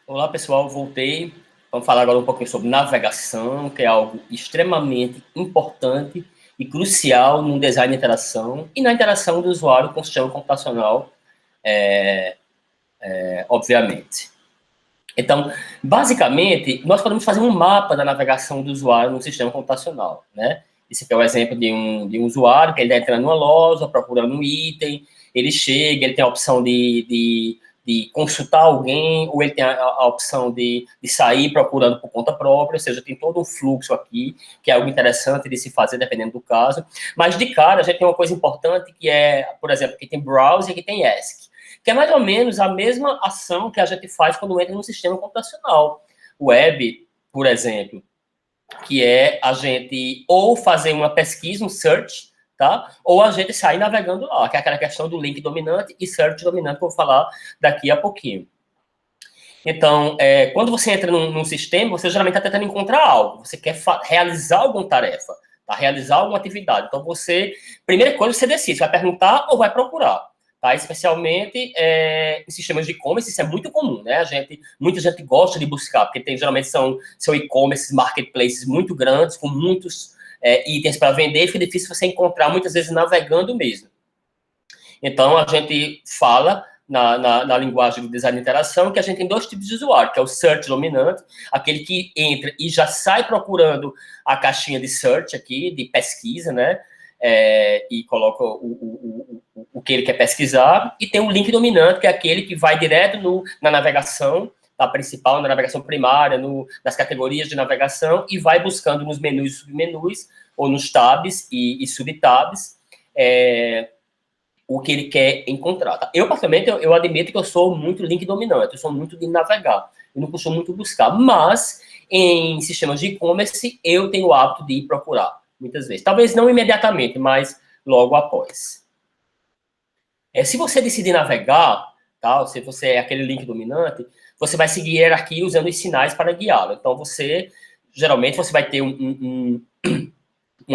Olá, pessoal, voltei. Vamos falar agora um pouquinho sobre navegação, que é algo extremamente importante e crucial no design de interação e na interação do usuário com o sistema computacional, obviamente. Então, basicamente, nós podemos fazer um mapa da navegação do usuário no sistema computacional, né? Esse aqui é o exemplo de um usuário que ele está entrando numa loja, procurando um item, ele chega, ele tem a opção de consultar alguém, ou ele tem a opção de sair procurando por conta própria, ou seja, tem todo um fluxo aqui, que é algo interessante de se fazer, dependendo do caso. Mas, de cara, a gente tem uma coisa importante, que é, por exemplo, que tem browse e que tem ask, que é mais ou menos a mesma ação que a gente faz quando entra no sistema computacional. Web, por exemplo, que é a gente ou fazer uma pesquisa, um search, tá? Ou a gente sair navegando lá, que é aquela questão do link dominante e search dominante, que eu vou falar daqui a pouquinho. Então, quando você entra num sistema, você geralmente está tentando encontrar algo, você quer realizar alguma tarefa, tá? Realizar alguma atividade. Então, primeira coisa, você decide, você vai perguntar ou vai procurar. Tá? Especialmente em sistemas de e-commerce, isso é muito comum, né? Muita gente gosta de buscar, porque geralmente são e-commerce, marketplaces muito grandes, com muitos itens para vender, fica difícil você encontrar, muitas vezes, navegando mesmo. Então, a gente fala na linguagem do design de interação que a gente tem dois tipos de usuário, que é o search dominante, aquele que entra e já sai procurando a caixinha de search aqui, de pesquisa, né? E coloca o que ele quer pesquisar, e tem o link dominante, que é aquele que vai direto na navegação, na principal, na navegação primária, nas categorias de navegação, e vai buscando nos menus e submenus, ou nos tabs e subtabs, o que ele quer encontrar. Tá? Eu, particularmente, eu admito que eu sou muito link dominante, eu sou muito de navegar, eu não costumo muito buscar, mas em sistemas de e-commerce eu tenho o hábito de ir procurar, muitas vezes. Talvez não imediatamente, mas logo após. Se você decidir navegar, tá? Se você é aquele link dominante, você vai seguir a hierarquia usando os sinais para guiá-lo. Então, geralmente, você vai ter uma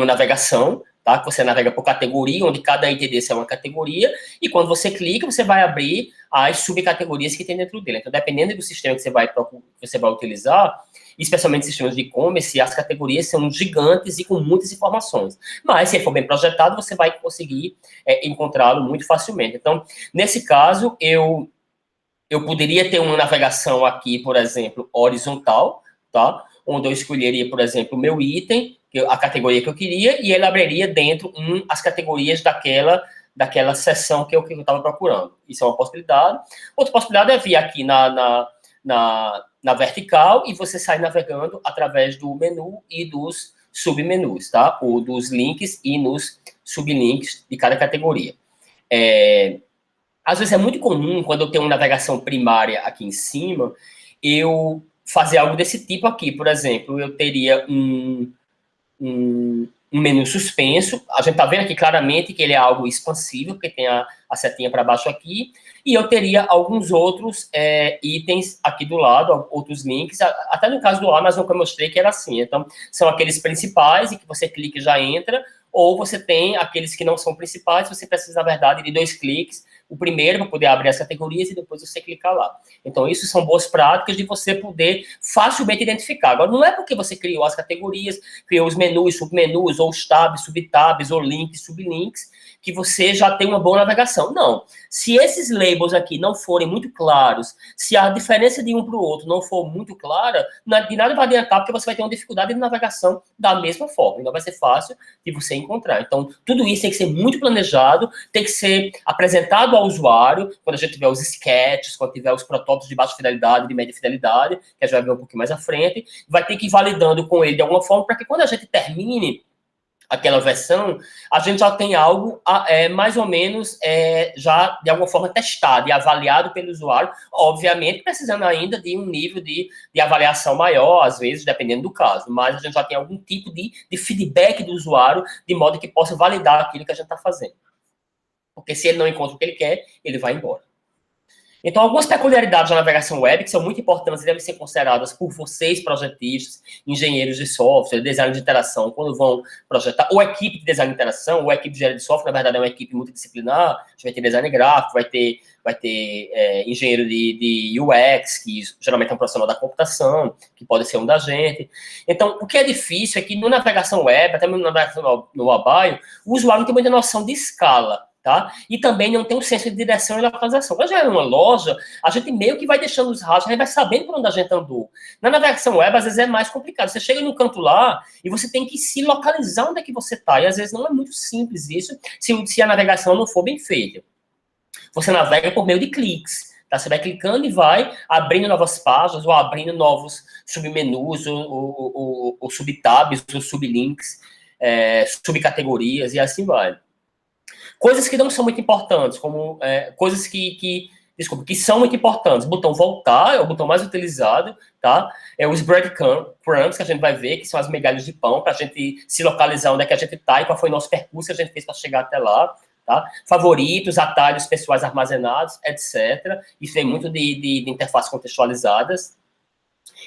navegação, tá? Que você navega por categoria, onde cada item desse é uma categoria, e quando você clica, você vai abrir as subcategorias que tem dentro dele. Então, dependendo do sistema que você vai utilizar, especialmente sistemas de e-commerce, as categorias são gigantes e com muitas informações. Mas, se ele for bem projetado, você vai conseguir encontrá-lo muito facilmente. Então, nesse caso, eu poderia ter uma navegação aqui, por exemplo, horizontal, tá? Onde eu escolheria, por exemplo, o meu item, a categoria que eu queria, e ele abriria dentro as categorias daquela seção que eu estava procurando. Isso é uma possibilidade. Outra possibilidade é vir aqui na vertical e você sair navegando através do menu e dos submenus, tá? Ou dos links e nos sublinks de cada categoria. Às vezes é muito comum, quando eu tenho uma navegação primária aqui em cima, eu fazer algo desse tipo aqui. Por exemplo, eu teria um menu suspenso. A gente está vendo aqui claramente que ele é algo expansível, porque tem a setinha para baixo aqui. E eu teria alguns outros itens aqui do lado, outros links. Até no caso do Amazon, que eu mostrei que era assim. Então, são aqueles principais e que você clica e já entra. Ou você tem aqueles que não são principais, você precisa, na verdade, de 2 cliques. O primeiro para poder abrir as categorias e depois você clicar lá. Então, isso são boas práticas de você poder facilmente identificar. Agora, não é porque você criou as categorias, criou os menus, submenus, ou os tabs, subtabs, ou links, sublinks, que você já tem uma boa navegação. Não. Se esses labels aqui não forem muito claros, se a diferença de um para o outro não for muito clara, de nada vai adiantar, porque você vai ter uma dificuldade de navegação da mesma forma. Não vai ser fácil de você encontrar. Então, tudo isso tem que ser muito planejado, tem que ser apresentado ao usuário, quando a gente tiver os sketches, quando tiver os protótipos de baixa fidelidade, de média fidelidade, que a gente vai ver um pouquinho mais à frente, vai ter que ir validando com ele de alguma forma, para que quando a gente termine aquela versão, a gente já tem algo mais ou menos já de alguma forma testado e avaliado pelo usuário, obviamente precisando ainda de um nível de avaliação maior, às vezes, dependendo do caso, mas a gente já tem algum tipo de feedback do usuário, de modo que possa validar aquilo que a gente está fazendo. Porque se ele não encontra o que ele quer, ele vai embora. Então, algumas peculiaridades da navegação web que são muito importantes e devem ser consideradas por vocês, projetistas, engenheiros de software, design de interação, quando vão projetar, ou equipe de design de interação, ou equipe de engenharia de software, na verdade é uma equipe multidisciplinar, a gente vai ter design gráfico, vai ter engenheiro de UX, que geralmente é um profissional da computação, que pode ser um da gente. Então, o que é difícil é que no navegação web, até mesmo na navegação no mobile, o usuário não tem muita noção de escala, tá? E também não tem um senso de direção e localização. Quando já é uma loja, a gente meio que vai deixando os rastros, a gente vai sabendo por onde a gente andou. Na navegação web, às vezes é mais complicado. Você chega no canto lá e você tem que se localizar onde é que você está. E às vezes não é muito simples isso, se a navegação não for bem feita. Você navega por meio de cliques. Tá? Você vai clicando e vai abrindo novas páginas, ou abrindo novos submenus, ou subtabs, ou sublinks, subcategorias, e assim vai. Coisas que não são muito importantes, como coisas que são muito importantes. O botão voltar é o botão mais utilizado, tá? É os breadcrumbs que a gente vai ver, que são as migalhas de pão, para a gente se localizar onde é que a gente está e qual foi o nosso percurso que a gente fez para chegar até lá, tá? Favoritos, atalhos pessoais armazenados, etc. Isso vem muito de interfaces contextualizadas.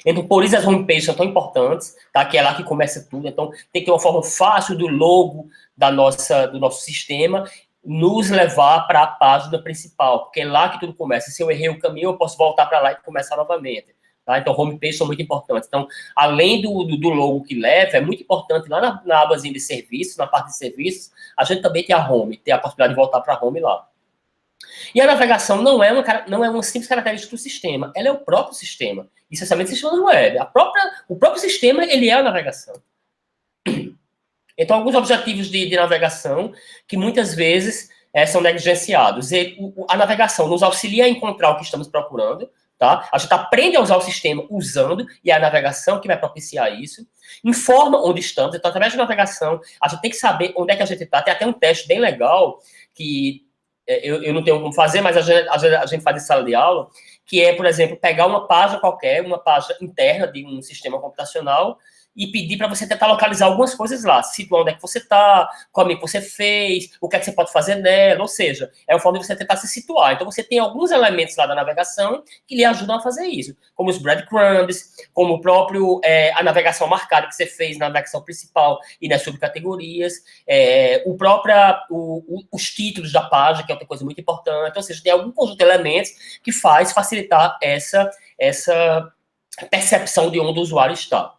Então, por isso as homepages são tão importantes, tá? Que é lá que começa tudo. Então, tem que ter uma forma fácil do logo do nosso sistema nos levar para a página principal, porque é lá que tudo começa. Se eu errei o caminho, eu posso voltar para lá e começar novamente. Tá? Então, homepages são muito importantes. Então, além do logo que leva, é muito importante lá na abazinha de serviços, na parte de serviços, a gente também tem a home, ter a possibilidade de voltar para a home lá. E a navegação não é uma simples característica do sistema, ela é o próprio sistema. Essencialmente, o sistema não é. O próprio sistema, ele é a navegação. Então, alguns objetivos de navegação que muitas vezes são negligenciados. A navegação nos auxilia a encontrar o que estamos procurando, tá? A gente aprende a usar o sistema usando, e é a navegação que vai propiciar isso. Informa onde estamos. Então, através da navegação, a gente tem que saber onde é que a gente está. Tem até um teste bem legal que eu não tenho como fazer, mas a gente faz em sala de aula, que é, por exemplo, pegar uma página qualquer, uma página interna de um sistema computacional, e pedir para você tentar localizar algumas coisas lá. Situar onde é que você está, como é que você fez, o que é que você pode fazer nela, ou seja, é uma forma de você tentar se situar. Então, você tem alguns elementos lá da navegação que lhe ajudam a fazer isso, como os breadcrumbs, como o próprio, a navegação marcada que você fez na navegação principal e nas subcategorias, os títulos da página, que é outra coisa muito importante. Ou seja, tem algum conjunto de elementos que faz facilitar essa percepção de onde o usuário está.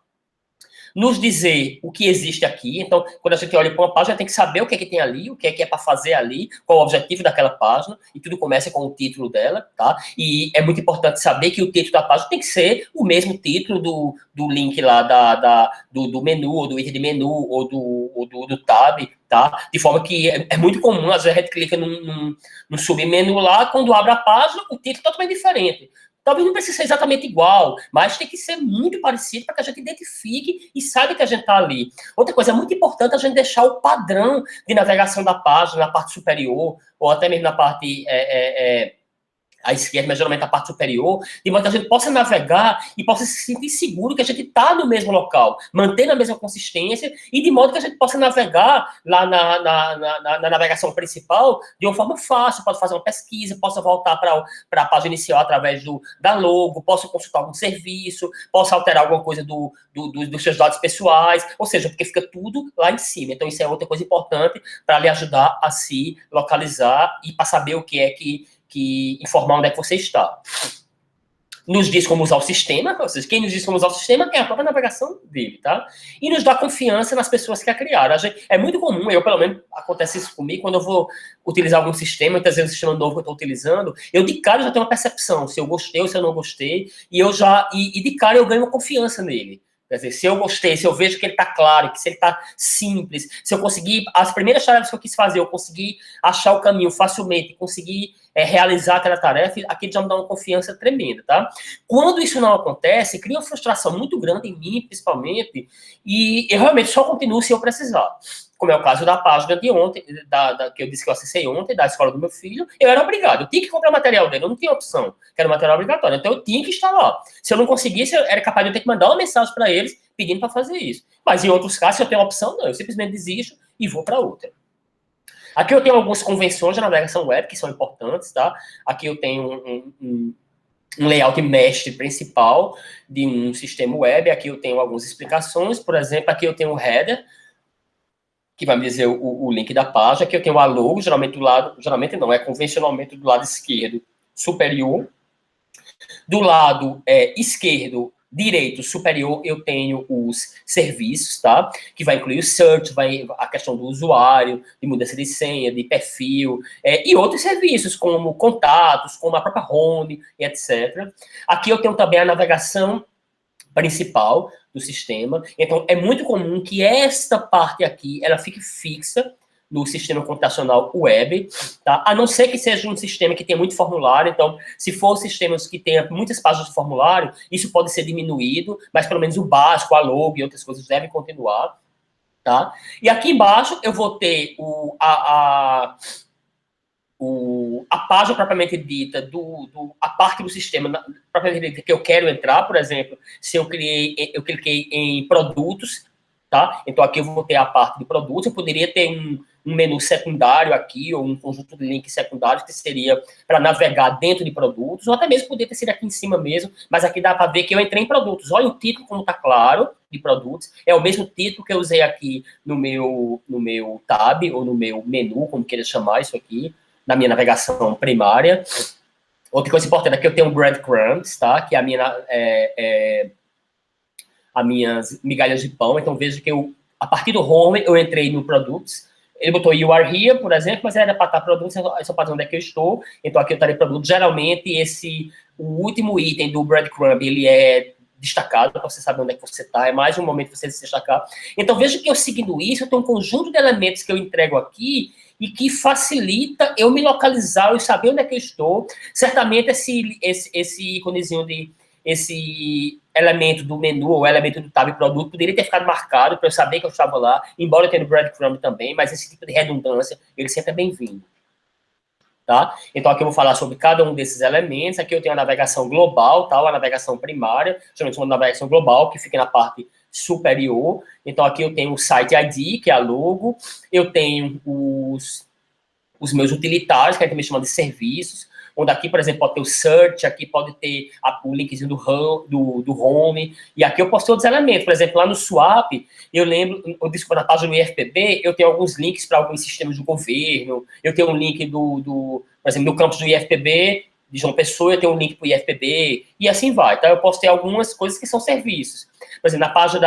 Nos dizer o que existe aqui. Então, quando a gente olha para uma página, tem que saber o que é que tem ali, o que é para fazer ali, qual o objetivo daquela página, e tudo começa com o título dela, tá? E é muito importante saber que o título da página tem que ser o mesmo título do link lá do menu, ou do item de menu, ou do tab, tá? De forma que é muito comum, às vezes a gente clica num submenu lá, quando abre a página, o título é totalmente diferente. Talvez não precise ser exatamente igual, mas tem que ser muito parecido para que a gente identifique e saiba que a gente está ali. Outra coisa, é muito importante a gente deixar o padrão de navegação da página na parte superior, ou até mesmo na parte à esquerda, mas geralmente a parte superior, de modo que a gente possa navegar e possa se sentir seguro que a gente está no mesmo local, mantendo a mesma consistência, e de modo que a gente possa navegar lá na navegação principal de uma forma fácil, possa fazer uma pesquisa, possa voltar para a página inicial através da logo, possa consultar algum serviço, possa alterar alguma coisa dos seus dados pessoais, ou seja, porque fica tudo lá em cima. Então, isso é outra coisa importante para lhe ajudar a se localizar e para saber o que é que informar onde é que você está. Nos diz como usar o sistema, ou seja, quem nos diz como usar o sistema é a própria navegação dele, tá? E nos dá confiança nas pessoas que a criaram. É muito comum, pelo menos, acontece isso comigo, quando eu vou utilizar algum sistema, muitas vezes um sistema novo que eu estou utilizando, eu de cara já tenho uma percepção, se eu gostei ou se eu não gostei, e de cara eu ganho uma confiança nele. Quer dizer, se eu gostei, se eu vejo que ele está claro, que se ele está simples, se eu conseguir, as primeiras tarefas que eu quis fazer, eu consegui achar o caminho facilmente, conseguir realizar aquela tarefa, aquilo já me dá uma confiança tremenda, tá? Quando isso não acontece, cria uma frustração muito grande em mim, principalmente, e eu realmente só continuo se eu precisar. Como é o caso da página de ontem, que eu disse que eu acessei ontem, da escola do meu filho, eu era obrigado, eu tinha que comprar o material dele, eu não tinha opção, que era um material obrigatório, então eu tinha que estar lá. Se eu não conseguisse, eu era capaz de eu ter que mandar uma mensagem para eles pedindo para fazer isso. Mas em outros casos, se eu tenho a opção, não, eu simplesmente desisto e vou para outra. Aqui eu tenho algumas convenções de navegação web que são importantes, tá? Aqui eu tenho um layout mestre principal de um sistema web. Aqui eu tenho algumas explicações. Por exemplo, aqui eu tenho o header, que vai me dizer o link da página. Aqui eu tenho a logo, geralmente do lado, geralmente não, é convencionalmente do lado esquerdo superior. Do lado esquerdo, direito, superior, eu tenho os serviços, tá? Que vai incluir o search, a questão do usuário, de mudança de senha, de perfil, e outros serviços, como contatos, como a própria home, e etc. Aqui eu tenho também a navegação principal do sistema. Então, é muito comum que esta parte aqui, ela fique fixa no sistema computacional web, tá? A não ser que seja um sistema que tenha muito formulário. Então, se for sistemas que tenha muitas páginas de formulário, isso pode ser diminuído, mas pelo menos o básico, a logo e outras coisas devem continuar, tá? E aqui embaixo eu vou ter a página propriamente dita, a parte do sistema propriamente dita que eu quero entrar. Por exemplo, se eu cliquei em produtos, tá? Então aqui eu vou ter a parte de produtos. Eu poderia ter um menu secundário aqui, ou um conjunto de links secundários que seria para navegar dentro de produtos, ou até mesmo poderia ter sido aqui em cima mesmo, mas aqui dá para ver que eu entrei em produtos. Olha o título como está claro, de produtos. É o mesmo título que eu usei aqui no meu tab, ou no meu menu, como queira chamar isso aqui, na minha navegação primária. Outra coisa importante é que eu tenho um breadcrumbs, tá? Que é as minhas migalhas de pão. Então, veja que a partir do home, eu entrei no produtos. Ele botou you are here, por exemplo, mas era para estar produtos, esse é o padrão onde é que eu estou. Então, aqui eu estarei produtos. Geralmente, o último item do breadcrumb, ele é destacado, para você saber onde é que você está. É mais um momento para você se destacar. Então, veja que eu seguindo isso, eu tenho um conjunto de elementos que eu entrego aqui e que facilita eu me localizar, eu saber onde é que eu estou. Certamente esse íconezinho esse elemento do menu ou elemento do tab produto poderia ter ficado marcado para eu saber que eu estava lá, embora eu tenha no breadcrumb também, mas esse tipo de redundância, ele sempre é bem-vindo. Tá? Então aqui eu vou falar sobre cada um desses elementos. Aqui eu tenho a navegação global, tá? A navegação primária, geralmente uma navegação global que fica na parte superior. Então aqui eu tenho o site ID, que é a logo, eu tenho os meus utilitários, que a gente também chama de serviços, onde aqui, por exemplo, pode ter o search, aqui pode ter o linkzinho do home, e aqui eu posso ter outros elementos. Por exemplo, lá no Swap, eu disse que na página do IFPB, eu tenho alguns links para alguns sistemas do governo, eu tenho um link por exemplo, no campus do IFPB, de João Pessoa, eu tenho um link para o IFPB, e assim vai. Então, eu posso ter algumas coisas que são serviços. Por exemplo, na página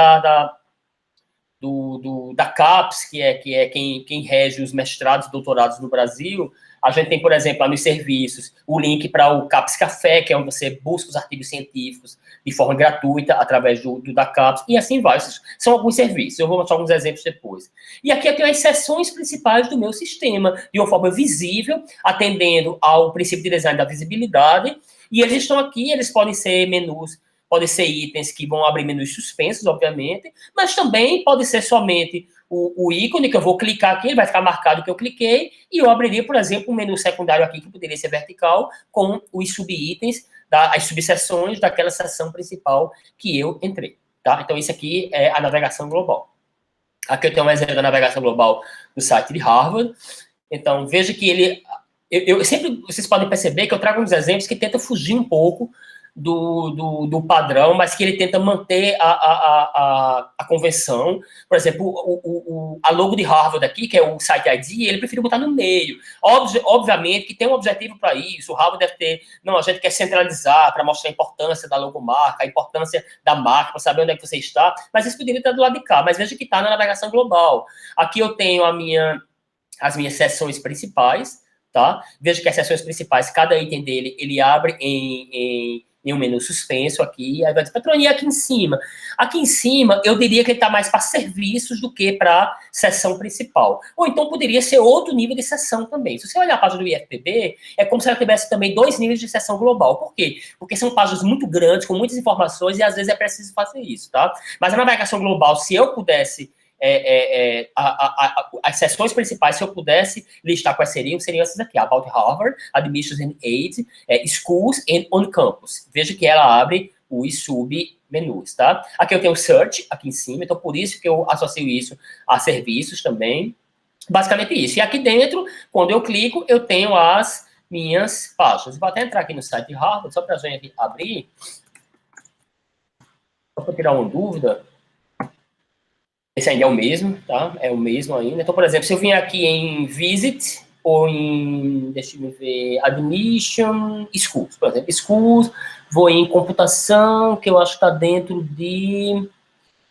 da CAPES, que é quem rege os mestrados e doutorados no Brasil, a gente tem, por exemplo, lá nos serviços, o link para o CAPES Café, que é onde você busca os artigos científicos de forma gratuita, através da CAPES, e assim vai. São alguns serviços, eu vou mostrar alguns exemplos depois. E aqui eu tenho as seções principais do meu sistema, de uma forma visível, atendendo ao princípio de design da visibilidade, e eles estão aqui, eles podem ser menus, podem ser itens que vão abrir menus suspensos, obviamente, mas também pode ser somente o ícone que eu vou clicar aqui, ele vai ficar marcado que eu cliquei, e eu abriria, por exemplo, um menu secundário aqui que poderia ser vertical, com os subitens, as subseções daquela seção principal que eu entrei. Tá? Então, isso aqui é a navegação global. Aqui eu tenho um exemplo da navegação global do site de Harvard. Então, veja que sempre, vocês podem perceber que eu trago uns exemplos que tentam fugir um pouco do padrão, mas que ele tenta manter a convenção. Por exemplo, a logo de Harvard aqui, que é o Site ID, ele prefere botar no meio. Obviamente que tem um objetivo para isso. O Harvard deve ter, não, a gente quer centralizar para mostrar a importância da logomarca, a importância da marca, para saber onde é que você está, mas isso poderia estar do lado de cá, mas veja que está na navegação global. Aqui eu tenho as minhas seções principais, tá? Veja que as seções principais, cada item dele, ele abre em um menu suspenso aqui, aí vai dizer, patroninha, aqui em cima. Aqui em cima, eu diria que ele está mais para serviços do que para seção principal. Ou então poderia ser outro nível de seção também. Se você olhar a página do IFPB, é como se ela tivesse também 2 níveis de seção global. Por quê? Porque são páginas muito grandes, com muitas informações, e às vezes é preciso fazer isso, tá? Mas a navegação global, se eu pudesse as seções principais, se eu pudesse listar quais seriam essas aqui: About Harvard, Admissions and Aid, Schools and On Campus. Veja que ela abre os submenus, tá? Aqui eu tenho o Search, aqui em cima, então por isso que eu associo isso a serviços também. Basicamente isso. E aqui dentro, quando eu clico, eu tenho as minhas páginas. Vou até entrar aqui no site de Harvard, só para a gente abrir, só para tirar uma dúvida. Esse ainda é o mesmo, tá? É o mesmo ainda. Então, por exemplo, se eu vim aqui em Visit, ou em, deixa eu ver, Admission, Schools, por exemplo, Schools, vou em Computação, que eu acho que está dentro de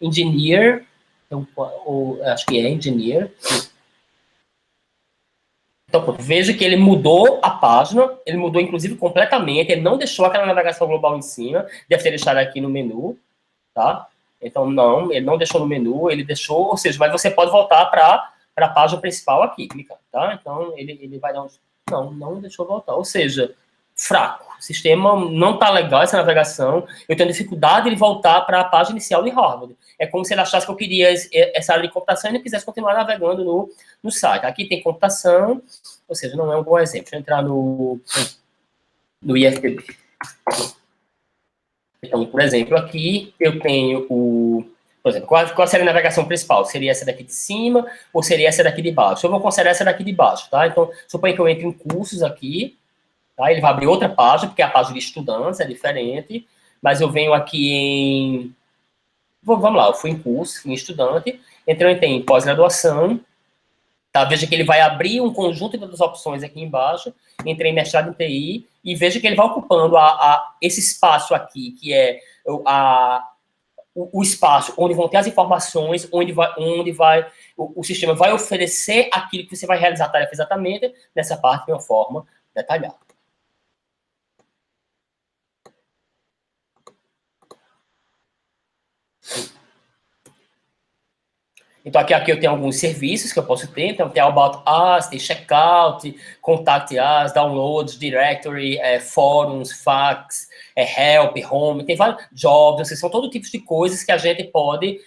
Engineer, então, ou, acho que é Engineer. Então, pronto, veja que ele mudou a página, ele mudou, inclusive, completamente, ele não deixou aquela navegação global em cima, deve ter deixado aqui no menu, tá? Então, não, ele não deixou no menu, ele deixou, ou seja, mas você pode voltar para a página principal aqui, clicando, tá? Então, ele vai dar um... Não deixou voltar, ou seja, fraco. O sistema não tá legal, essa navegação, eu tenho dificuldade de voltar para a página inicial de Harvard. É como se ele achasse que eu queria essa área de computação e ele quisesse continuar navegando no site. Aqui tem computação, ou seja, não é um bom exemplo. Deixa eu entrar no IFPB. Então, por exemplo, aqui eu tenho por exemplo, qual seria a navegação principal? Seria essa daqui de cima ou seria essa daqui de baixo? Eu vou considerar essa daqui de baixo, tá? Então, suponha que eu entre em cursos aqui, tá? Ele vai abrir outra página, porque a página de estudantes é diferente, mas eu venho aqui em... Vamos lá, eu fui em curso, fui em estudante, entrei em pós-graduação, tá? Veja que ele vai abrir um conjunto de outras opções aqui embaixo, entrei em mestrado em TI, e veja que ele vai ocupando esse espaço aqui, que é o espaço onde vão ter as informações, onde vai o sistema vai oferecer aquilo que você vai realizar a tarefa exatamente nessa parte de uma forma detalhada. Então, aqui eu tenho alguns serviços que eu posso ter. Então, tem About Us, tem Checkout, Contact Us, Downloads, Directory, Fóruns, Fax, Help, Home, tem vários jobs, são todo tipo de coisas que a gente pode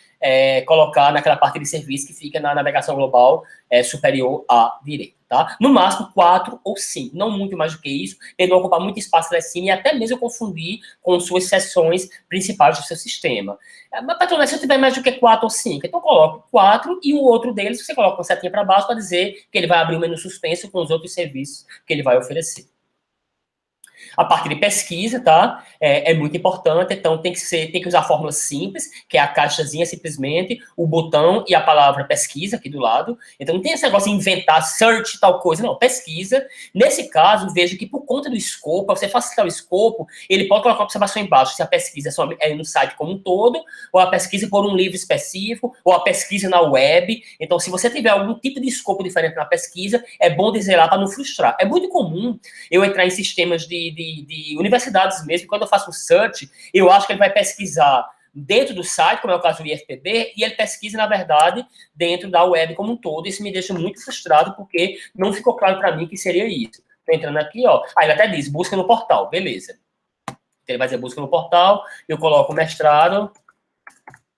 colocar naquela parte de serviço que fica na navegação global superior à direita, tá? No máximo 4 ou 5, não muito mais do que isso, ele não ocupar muito espaço lá em cima e até mesmo confundir com suas seções principais do seu sistema. Mas, patrona, se eu tiver mais do que 4 ou 5, então coloco 4 e o outro deles você coloca uma setinha para baixo para dizer que ele vai abrir o menu suspenso com os outros serviços que ele vai oferecer. A parte de pesquisa, tá? É muito importante, então tem que usar fórmulas simples, que é a caixazinha simplesmente, o botão e a palavra pesquisa aqui do lado. Então não tem esse negócio de inventar search tal coisa, não, pesquisa. Nesse caso, veja que por conta do escopo, para você facilitar o escopo, ele pode colocar uma observação embaixo, se a pesquisa é no site como um todo, ou a pesquisa por um livro específico, ou a pesquisa na web. Então, se você tiver algum tipo de escopo diferente na pesquisa, é bom dizer lá para não frustrar. É muito comum eu entrar em sistemas de universidades mesmo, quando eu faço um search, eu acho que ele vai pesquisar dentro do site, como é o caso do IFPB, e ele pesquisa, na verdade, dentro da web como um todo. Isso me deixa muito frustrado, porque não ficou claro para mim que seria isso. Estou entrando aqui, ó. Aí ele até diz, busca no portal, beleza. Então, ele vai dizer busca no portal, eu coloco mestrado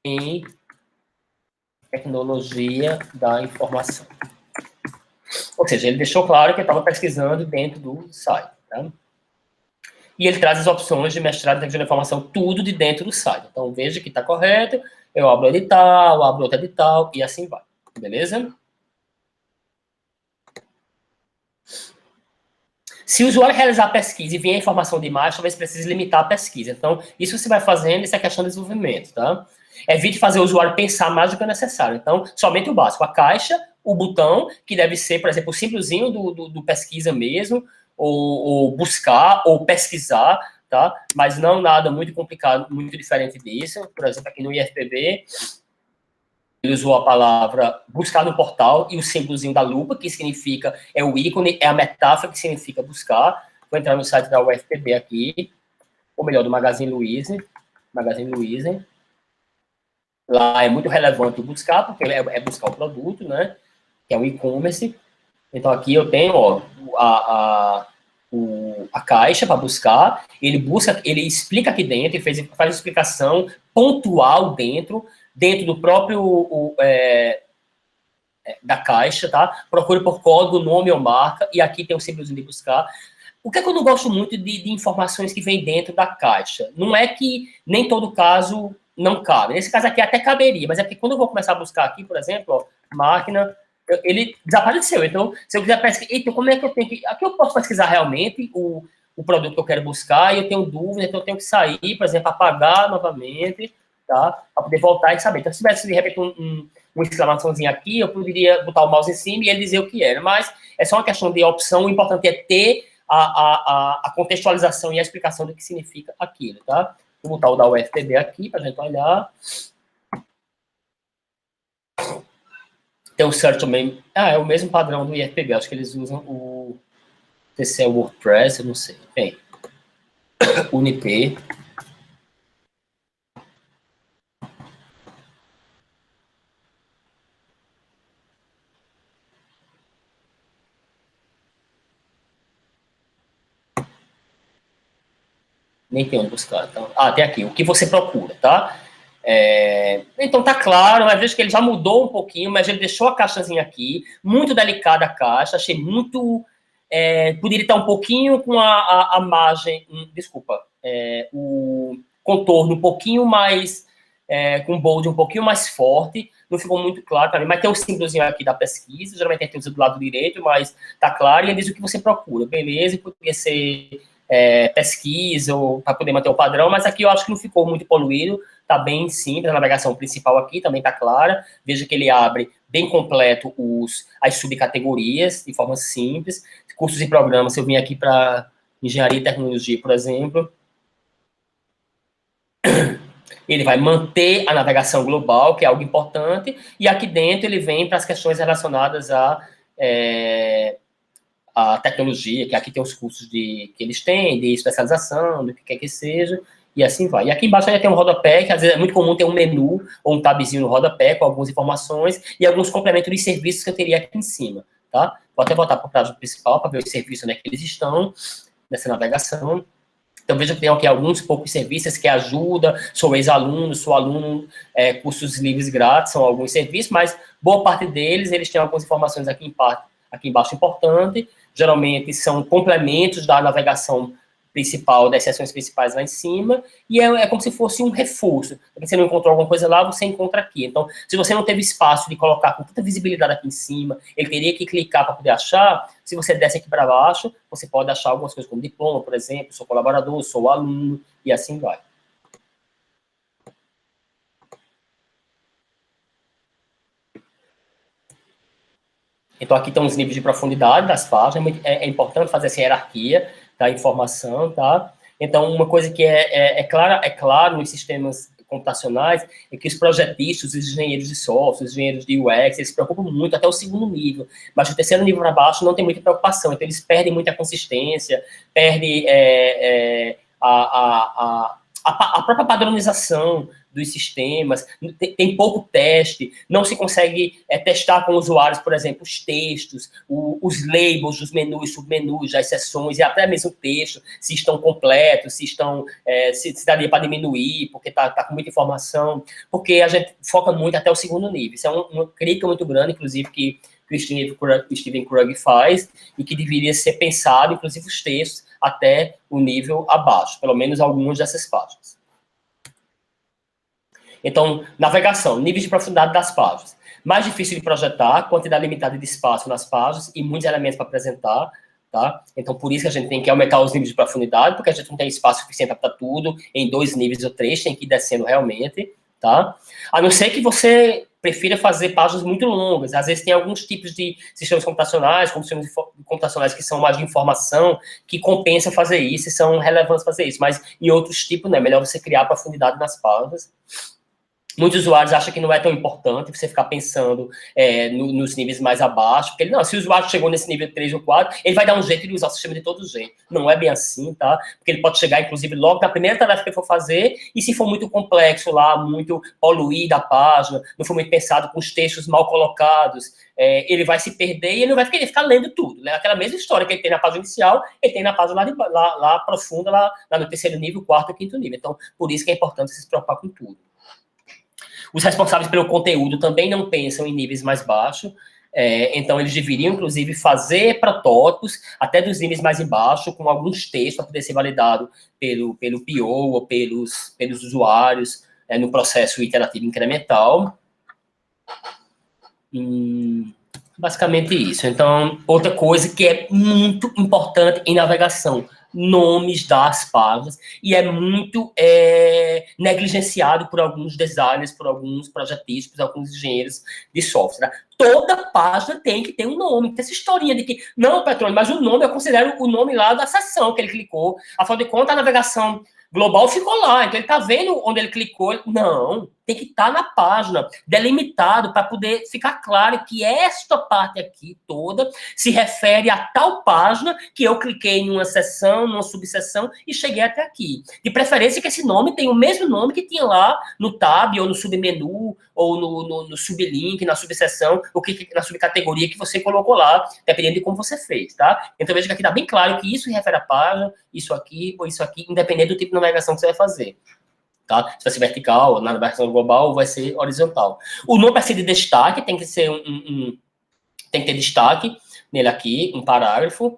em tecnologia da informação. Ou seja, ele deixou claro que eu estava pesquisando dentro do site, tá? E ele traz as opções de mestrado em tecnologia da informação, tudo de dentro do site. Então, veja que está correto, eu abro edital, abro outro edital, e assim vai. Beleza? Se o usuário realizar a pesquisa e vier a informação demais, talvez precise limitar a pesquisa. Então, isso você vai fazendo, isso é questão de desenvolvimento, tá? Evite fazer o usuário pensar mais do que é necessário. Então, somente o básico. A caixa, o botão, que deve ser, por exemplo, o simplesinho do pesquisa mesmo, ou buscar, ou pesquisar, tá? Mas não nada muito complicado, muito diferente disso. Por exemplo, aqui no IFPB, ele usou a palavra buscar no portal e o símbolozinho da lupa, que significa, é o ícone, é a metáfora que significa buscar. Vou entrar no site da UFPB aqui, ou melhor, do Magazine Luiza. Lá é muito relevante buscar, porque é buscar o produto, né? Que é o e-commerce. Então, aqui eu tenho, ó, a caixa para buscar, ele explica aqui dentro, faz uma explicação pontual dentro do próprio da caixa, tá? Procure por código, nome ou marca, e aqui tem o símbolozinho de buscar. O que é que eu não gosto muito de informações que vem dentro da caixa? Não é que nem todo caso não cabe. Nesse caso aqui até caberia, mas é porque quando eu vou começar a buscar aqui, por exemplo, ó, máquina ele desapareceu. Então, se eu quiser pesquisar, então como é que eu tenho que... Aqui eu posso pesquisar realmente o produto que eu quero buscar, e eu tenho dúvida, então eu tenho que sair, por exemplo, apagar novamente, tá? Para poder voltar e saber. Então, se tivesse, de repente, uma exclamaçãozinha aqui, eu poderia botar o mouse em cima e ele dizer o que era. Mas é só uma questão de opção, o importante é ter a contextualização e a explicação do que significa aquilo, tá? Vou botar o da UFPB aqui para a gente olhar. Tem o search também. É o mesmo padrão do IFPB. Acho que eles usam o TCL WordPress, eu não sei. Bem, Unip. Nem tem onde buscar. Então, tem aqui. O que você procura, tá? Então tá claro, mas vejo que ele já mudou um pouquinho, mas ele deixou a caixazinha aqui, muito delicada a caixa, achei muito... poderia estar um pouquinho com a margem, desculpa, o contorno um pouquinho mais, com o bold um pouquinho mais forte, não ficou muito claro para mim, mas tem o símbolozinho aqui da pesquisa, geralmente tem que ter do lado direito, mas tá claro, e ele diz o que você procura, beleza, e poderia ser pesquisa, ou para poder manter o padrão, mas aqui eu acho que não ficou muito poluído, tá bem simples, a navegação principal aqui também tá clara, veja que ele abre bem completo as subcategorias, de forma simples, cursos e programas, se eu vim aqui para engenharia e tecnologia, por exemplo, ele vai manter a navegação global, que é algo importante, e aqui dentro ele vem para as questões relacionadas a tecnologia, que aqui tem os cursos que eles têm, de especialização, do que quer que seja, e assim vai. E aqui embaixo ainda tem um rodapé, que às vezes é muito comum ter um menu ou um tabzinho no rodapé com algumas informações e alguns complementos de serviços que eu teria aqui em cima, tá? Vou até voltar para o página principal para ver os serviços onde é que eles estão nessa navegação. Então, veja que tem aqui alguns poucos serviços que ajuda, sou ex-aluno, sou aluno, cursos livres grátis, são alguns serviços, mas boa parte deles, eles têm algumas informações aqui embaixo importante, geralmente são complementos da navegação principal, das seções principais lá em cima, e é como se fosse um reforço. Porque você não encontrou alguma coisa lá, você encontra aqui. Então, se você não teve espaço de colocar com tanta visibilidade aqui em cima, ele teria que clicar para poder achar, se você desce aqui para baixo, você pode achar algumas coisas como diploma, por exemplo, sou colaborador, sou aluno, e assim vai. Então, aqui estão os níveis de profundidade das páginas, é importante fazer essa hierarquia da informação, tá? Então, uma coisa que é claro nos sistemas computacionais é que os projetistas, os engenheiros de software, os engenheiros de UX, eles se preocupam muito até o segundo nível, mas o terceiro nível para baixo não tem muita preocupação, então eles perdem muita consistência, perdem a própria padronização dos sistemas, tem pouco teste, não se consegue testar com usuários, por exemplo, os textos, os labels dos menus, submenus, as seções, e até mesmo o texto, se estão completos, se daria para diminuir, porque está com muita informação, porque a gente foca muito até o segundo nível. Isso é uma crítica muito grande, inclusive, que o Steven Krug faz, e que deveria ser pensado, inclusive os textos, até o nível abaixo, pelo menos algumas dessas páginas. Então, navegação, níveis de profundidade das páginas. Mais difícil de projetar, quantidade limitada de espaço nas páginas e muitos elementos para apresentar, tá? Então, por isso que a gente tem que aumentar os níveis de profundidade, porque a gente não tem espaço suficiente para tudo em 2 níveis ou 3, tem que ir descendo realmente, tá? A não ser que você prefira fazer páginas muito longas. Às vezes tem alguns tipos de sistemas computacionais, como sistemas computacionais que são mais de informação, que compensa fazer isso e são relevantes fazer isso. Mas em outros tipos, não é melhor você criar profundidade nas páginas. Muitos usuários acham que não é tão importante você ficar pensando nos níveis mais abaixo, porque não, se o usuário chegou nesse nível 3 ou 4, ele vai dar um jeito de usar o sistema de todo jeito. Não é bem assim, tá? Porque ele pode chegar, inclusive, logo na primeira tarefa que ele for fazer, e se for muito complexo lá, muito poluída a página, não for muito pensado com os textos mal colocados, ele vai se perder e ele não vai querer ficar lendo tudo. Né? Aquela mesma história que ele tem na página inicial, ele tem na página lá profunda, lá no terceiro nível, quarto e quinto nível. Então, por isso que é importante se preocupar com tudo. Os responsáveis pelo conteúdo também não pensam em níveis mais baixos, então eles deveriam, inclusive, fazer protótipos até dos níveis mais embaixo, com alguns textos para poder ser validado pelo PO ou pelos usuários no processo iterativo incremental. Basicamente isso. Então, outra coisa que é muito importante em navegação, nomes das páginas, e é muito negligenciado por alguns designers, por alguns projetistas, por alguns engenheiros de software. Né? Toda página tem que ter um nome, tem essa historinha de que, não, Petrônio, mas o nome, eu considero o nome lá da seção que ele clicou. Afinal de contas, a navegação global ficou lá, então ele está vendo onde ele clicou. Não, tem que estar na página, delimitado, para poder ficar claro que esta parte aqui toda se refere a tal página que eu cliquei em uma seção, numa subseção e cheguei até aqui. De preferência que esse nome tenha o mesmo nome que tinha lá no tab, ou no submenu, ou no sublink, na subseção, ou na subcategoria que você colocou lá, dependendo de como você fez, tá? Então veja que aqui está bem claro que isso refere à página, isso aqui, ou isso aqui, independente do tipo de navegação que você vai fazer. Tá? Se vai ser vertical, na navegação global, vai ser horizontal. O nome para ser de destaque tem que ser tem que ter destaque nele aqui, um parágrafo,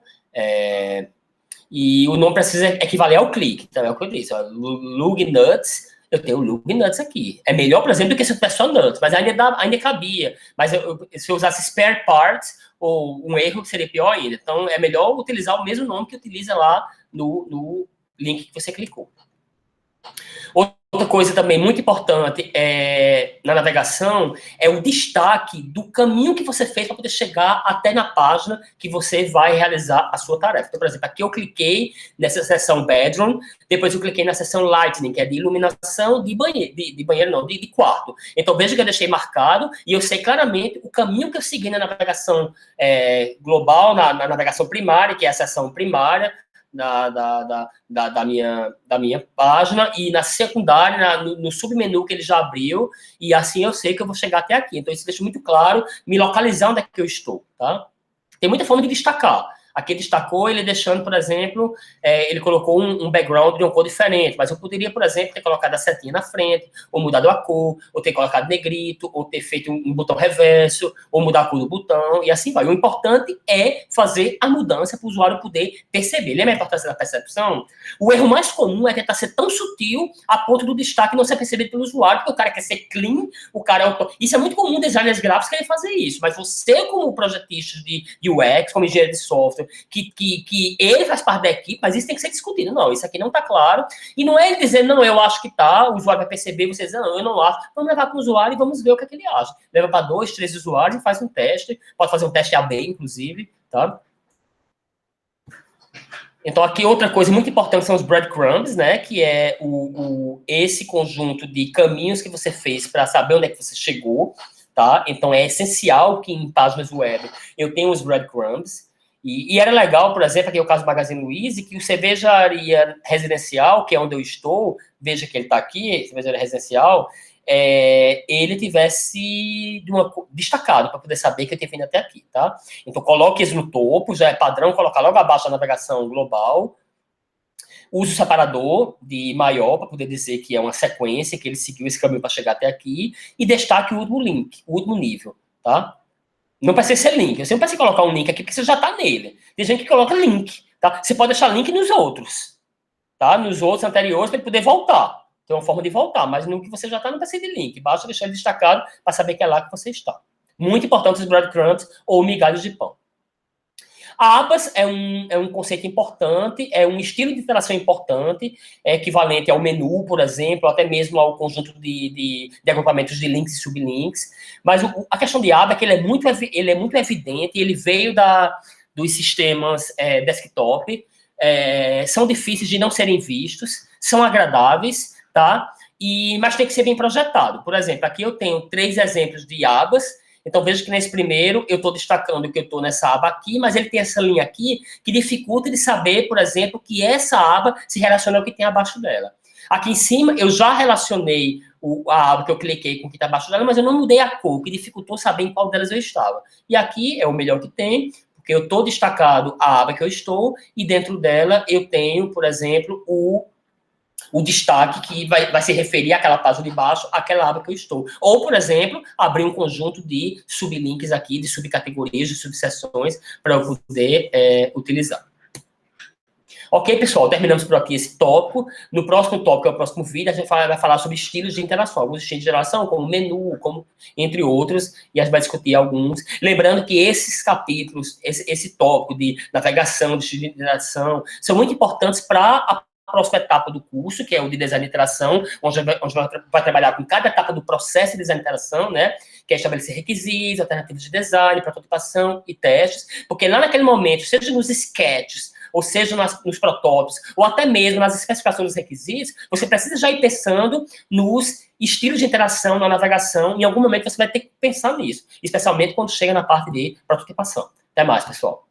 e o nome precisa equivaler ao clique. Então é o que eu disse, lug nuts, eu tenho o lug nuts aqui. É melhor, por exemplo, do que se eu tivesse só nuts, mas ainda cabia. Mas se eu usasse spare parts, ou um erro, seria pior ainda. Então é melhor utilizar o mesmo nome que utiliza lá no link que você clicou. Outra coisa também muito importante na navegação é o destaque do caminho que você fez para poder chegar até na página que você vai realizar a sua tarefa. Então, por exemplo, aqui eu cliquei nessa seção Bedroom, depois eu cliquei na seção Lighting, que é de iluminação de banheiro, de banheiro não, de quarto. Então, veja que eu deixei marcado e eu sei claramente o caminho que eu segui na navegação global, na navegação primária, que é a seção primária, da minha página, e na secundária, no submenu que ele já abriu, e assim eu sei que eu vou chegar até aqui. Então, isso deixa muito claro, me localizar onde é que eu estou, tá? Tem muita forma de destacar. Aqui destacou ele deixando, por exemplo, ele colocou um background de uma cor diferente, mas eu poderia, por exemplo, ter colocado a setinha na frente, ou mudado a cor, ou ter colocado negrito, ou ter feito um botão reverso, ou mudar a cor do botão, e assim vai. O importante é fazer a mudança para o usuário poder perceber. Lembra a importância da percepção? O erro mais comum é tentar ser tão sutil a ponto do destaque não ser percebido pelo usuário, porque o cara quer ser clean, o cara Isso é muito comum, designers gráficos querem fazer isso, mas você, como projetista de UX, como engenheiro de software, que ele faz parte da equipe, mas isso tem que ser discutido. Não, isso aqui não está claro. E não é ele dizendo, não, eu acho que tá, o usuário vai perceber, você diz, não, eu não acho. Vamos levar para o usuário e vamos ver o que é que ele acha. Leva para 2, 3 usuários e faz um teste. Pode fazer um teste AB, inclusive, tá? Então, aqui outra coisa muito importante são os breadcrumbs, né? Que é esse conjunto de caminhos que você fez para saber onde é que você chegou, tá? Então, é essencial que em páginas web eu tenha os breadcrumbs. E era legal, por exemplo, aqui é o caso do Magazine Luiza, que o cervejaria residencial, que é onde eu estou, veja que ele está aqui, cervejaria residencial, ele tivesse destacado, para poder saber que eu tinha vindo até aqui, tá? Então, coloque isso no topo, já é padrão colocar logo abaixo da navegação global. Use o separador de maior, para poder dizer que é uma sequência, que ele seguiu esse caminho para chegar até aqui, e destaque o último link, o último nível, tá? Não precisa ser link. Você não precisa colocar um link aqui, porque você já está nele. Tem gente que coloca link, tá? Você pode deixar link nos outros, tá? Nos outros anteriores, para ele poder voltar. Tem uma forma de voltar, mas no que você já está, não precisa de link. Basta deixar ele destacado para saber que é lá que você está. Muito importante os breadcrumbs ou migalhas de pão. Abas é um conceito importante, é um estilo de interação importante, é equivalente ao menu, por exemplo, até mesmo ao conjunto de agrupamentos de links e sublinks. Mas a questão de aba é que ele é muito evidente, ele veio dos sistemas desktop, são difíceis de não serem vistos, são agradáveis, tá? Mas tem que ser bem projetado. Por exemplo, aqui eu tenho 3 exemplos de abas. Então, veja que nesse primeiro eu estou destacando que eu estou nessa aba aqui, mas ele tem essa linha aqui que dificulta de saber, por exemplo, que essa aba se relaciona ao que tem abaixo dela. Aqui em cima eu já relacionei a aba que eu cliquei com o que está abaixo dela, mas eu não mudei a cor, que dificultou saber em qual delas eu estava. E aqui é o melhor que tem, porque eu estou destacado a aba que eu estou, e dentro dela eu tenho, por exemplo, o destaque que vai se referir àquela página de baixo, àquela aba que eu estou. Ou, por exemplo, abrir um conjunto de sublinks aqui, de subcategorias, de subseções, para eu poder utilizar. Ok, pessoal, terminamos por aqui esse tópico. No próximo tópico, que é o próximo vídeo, a gente vai falar sobre estilos de interação. Alguns estilos de interação, como menu, como, entre outros, e a gente vai discutir alguns. Lembrando que esses capítulos, esse tópico de navegação, de estilo de interação, são muito importantes para a próxima etapa do curso, que é o de design de interação, onde vai trabalhar com cada etapa do processo de design de interação, né? Que é estabelecer requisitos, alternativas de design, prototipação e testes, porque lá naquele momento, seja nos sketches, ou seja nos protótipos, ou até mesmo nas especificações dos requisitos, você precisa já ir pensando nos estilos de interação na navegação, em algum momento você vai ter que pensar nisso, especialmente quando chega na parte de prototipação. Até mais, pessoal.